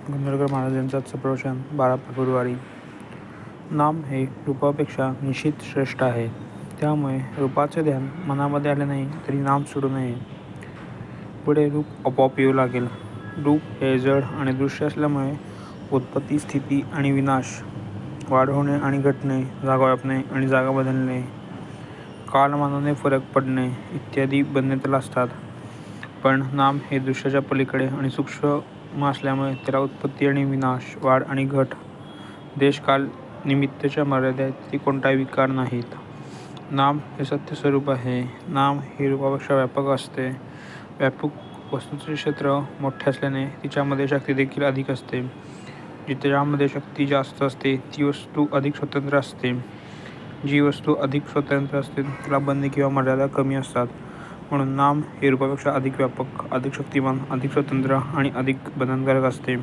गोंधळकर महाराज यांचं आजचं प्रवचन 12 फेब्रुवारी. नाम हे रूपापेक्षा निश्चित श्रेष्ठ आहे. त्यामुळे रूपाचे ध्यान मनामध्ये आले नाही तरी नाम सोडू नये. पुढे रूप आपोआप येऊ लागेल. रूप हे जड आणि दृश्य असल्यामुळे उत्पत्ती, स्थिती आणि विनाश, वाढ होणे आणि घटणे, जागा व्यापणे आणि जागा बदलणे, कालमानाने फरक पडणे इत्यादी बंधने त्याला असतात. पण नाम हे दृश्याच्या पलीकडे आणि सूक्ष्म असल्यामुळे त्याला उत्पत्ती आणि विनाश, वाढ आणि घट, देश, काल, निमित्ताच्या मर्यादेत कोणताही विकार नाहीत. नाम हे सत्य स्वरूप आहे. नाम हे रूपापेक्षा व्यापक असते. व्यापक वस्तूचे क्षेत्र मोठे असल्याने तिच्यामध्ये शक्ती देखील अधिक असते. ज्यामध्ये शक्ती जास्त असते ती वस्तू अधिक स्वतंत्र असते. जी वस्तू अधिक स्वतंत्र असते त्याला बंधने किंवा मर्यादा कमी असतात. म्हणून नाम हे रूपापेक्षा अधिक व्यापक, अधिक शक्तिमान, अधिक स्वतंत्र आणि अधिक बंधनकारक असते.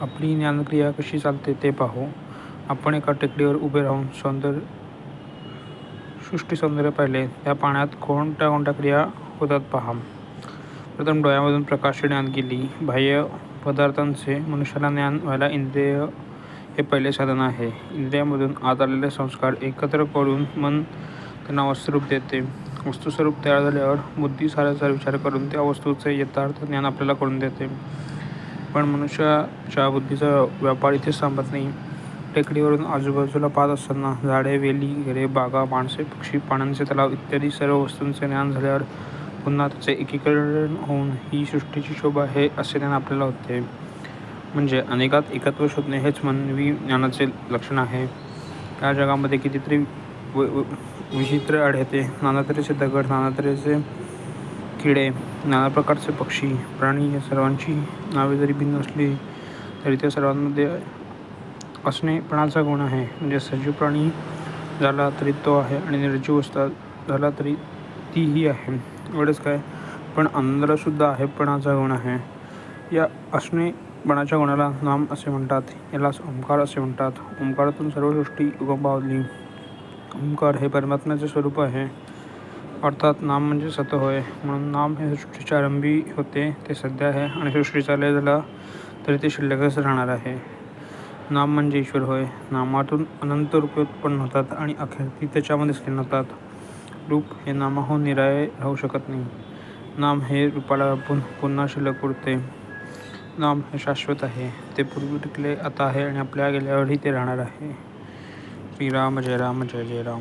आपली ज्ञानक्रिया कशी चालते ते पाहू. आपण एका टेकडीवर उभे राहून सृष्टी सौंदर्य पाहिले. त्या पाहण्यात कोणत्या कोणत्या क्रिया होतात पहा. प्रथम डोळ्यामधून प्रकाशाची ज्ञान गेली. बाह्य पदार्थांचे मनुष्याला ज्ञान व्हायला इंद्रिय हे पहिले साधन आहे. इंद्रियामधून आत आलेले संस्कार एकत्र करून मन त्यांना वस्तुरूप देते. वस्तुस्वरूप तयार झाल्यावर बुद्धी सारासार विचार करून त्या वस्तूचे यथार्थ ज्ञान आपल्याला करून देते. पण मनुष्याच्या बुद्धीचा व्यापार इथेच थांबत नाही. टेकडीवरून आजूबाजूला पाहत असताना झाडे, वेली, घरे, बागा, माणसे, पक्षी, पाण्याचे तलाव इत्यादी सर्व वस्तूंचे ज्ञान झाल्यावर पुन्हा त्याचे एकीकरण होऊन ही सृष्टीची शोभा आहे असे ज्ञान आपल्याला होते. म्हणजे अनेकात एकत्व शोधणे हेच मानवी ज्ञानाचे लक्षण आहे. या जगामध्ये कितीतरी विचित्र आढळते. नाना तऱ्हेचे दगड, नाना तऱ्हेचे किडे, नाना प्रकारचे पक्षी, प्राणी या सर्वांची नावे जरी भिन्न असली तरी त्या सर्वांमध्ये असणेपणाचा गुण आहे. म्हणजे सजीव प्राणी झाला तरी तो आहे आणि निर्जीव वस्तू झाला तरी तीही आहे. एवढंच काय, पण अंधारात सुद्धा आहेपणाचा गुण आहे. या असणेपणाच्या गुणाला नाम असे म्हणतात. यालाच ओंकार असे म्हणतात. ओंकारातून सर्व सृष्टी उगम पावली. ओंकार हे परमात्म्याचे स्वरूप आहे. अर्थात नाम म्हणजे सत होय. म्हणून नाम हे सृष्टीच्या आरंभी होते, ते सध्या आहे आणि सृष्टीचा लय झाला तरी ते शिल्लकच राहणार आहे. नाम म्हणजे ईश्वर होय. नामातून अनंत रूपे उत्पन्न होतात आणि अखेर ती त्याच्यामध्येच लीन होतात. रूप हे नामाहून निराळे राहू शकत नाही. नाम हे रूपाला व्यापून पुन्हा शिल्लक उरते. नाम हे शाश्वत आहे. ते पूर्वी टिकले, आता आहे आणि आपल्या गेल्यावरही ते राहणार आहे. श्रीराम जय राम जय जय राम.